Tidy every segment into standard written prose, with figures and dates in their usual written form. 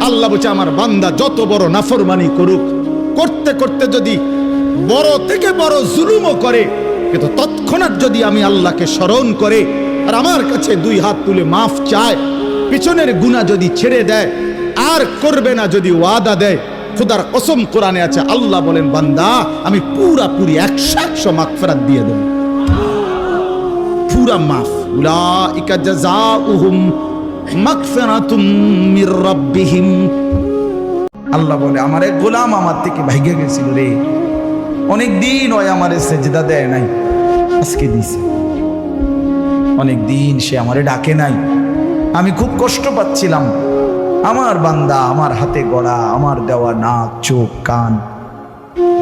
আল্লাহ বলছে আমার বান্দা যত বড় নাফরমানি করুক, করতে করতে যদি বড় থেকে বড় জুলুমও করে, কিন্তু তৎক্ষণাৎ যদি আমি আল্লাহকে স্মরণ করে আর আমার কাছে দুই হাত তুলে মাফ চায়, পিছনের গুনাহ যদি ছেড়ে দেয়, আর করবে না যদি ওয়াদা দেয়, খোদার কসম কোরআনে আছে, আল্লাহ বলেন বান্দা আমি পুরাপুরি 100% মাগফিরাত দিয়ে দেব, পুরা মাফ। উলাইকা জাযাউহুম মাগফিরাতুম মির রাব্বিহিম। আল্লাহ বলে আমার এক গোলাম আমার থেকে ভাইগা গেছিল রে, অনেক দিন ওই আমারে সেজদা দেয় নাই, আজকে দিছে। অনেক দিন সে আমারে ডাকে নাই, আমি খুব কষ্ট পাচ্ছিলাম। আমার বান্দা আমার হাতে গড়া, আমার দেওয়া নাক চোখ কান,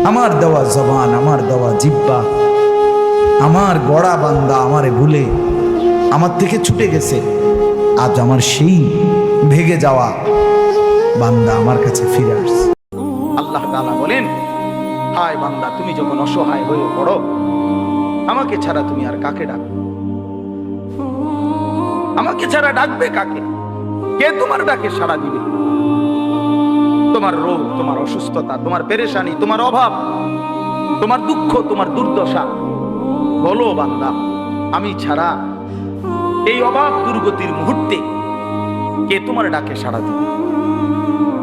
আমার দেওয়া জবান, আমার দেওয়া জিহ্বা, আমার গড়া বান্দা আমারে ভুলে আমার থেকে ছুটে গেছে। আজ আমার সেই ভেগে যাওয়া বান্দা আমার কাছে ফিরে আসছে। আল্লাহ তাআলা বলেন, হায় বান্দা তুমি যখন অসহায় হয়ে পড়ো, আমাকে ছাড়া তুমি আর কাকে ডাকবে? আমাকে ছাড়া ডাকবে কাকে? কে তোমার ডাকে সাড়া দিবে? তোমার রোগ, তোমার অসুস্থতা, তোমার পেরেশানি, তোমার অভাব, তোমার দুঃখ, তোমার দুর্দশা, বলো বান্দা আমি ছাড়া এই অভাব দুর্গতির মুহূর্তে কে তোমার ডাকে সাড়া দিবে?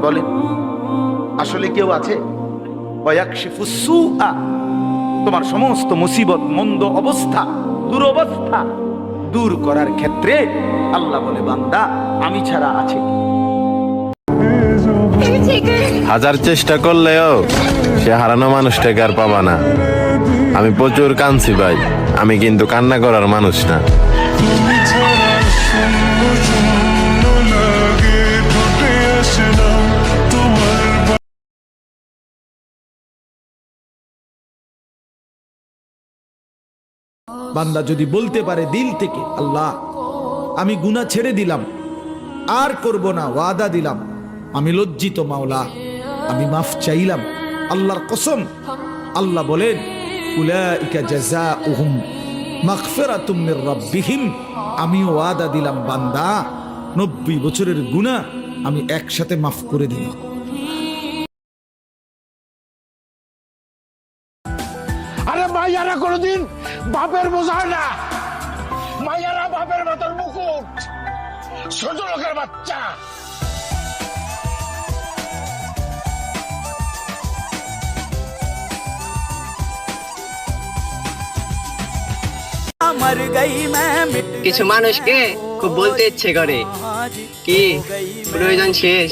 বলেন, আসলে কেউ আছে? ওয়ায়াকশিফুস সুআ, তোমার সমস্ত মুসিবত, মন্দ অবস্থা, দুরবস্থা দূর করার ক্ষেত্রে আল্লাহ বলে বান্দা আমি ছাড়া আছে? হাজার চেষ্টা করলেও সে হারানো মানুষটাকে আর পাবা না। আমি প্রচুর কাঁদছি ভাই, আমি কিন্তু কান্না করার মানুষ না। বান্দা যদি বলতে পারে দিল থেকে, আল্লাহ আমি গুনাহ ছেড়ে দিলাম, আর করব না, ওয়াদা দিলাম, আমি লজ্জিত মাওলা, আমি মাফ চাইলাম, আল্লাহর কসম আল্লাহ বলেন উলাইকা জাযাউহুম মাগফিরাতুম মির রাব্বিহিম, আমি ওয়াদা দিলাম বান্দা 90 বছরের গুনাহ আমি একসাথে মাফ করে দিলাম। আরে মাইয়ারা কোনোদিন বাপের বোঝায় না, মাইয়ারা বাপের মাথার মুকুট, ছোট লোকের বাচ্চা। কিছু মানুষকে খুব বলতে ইচ্ছে করে, কি প্রয়োজন শেষ।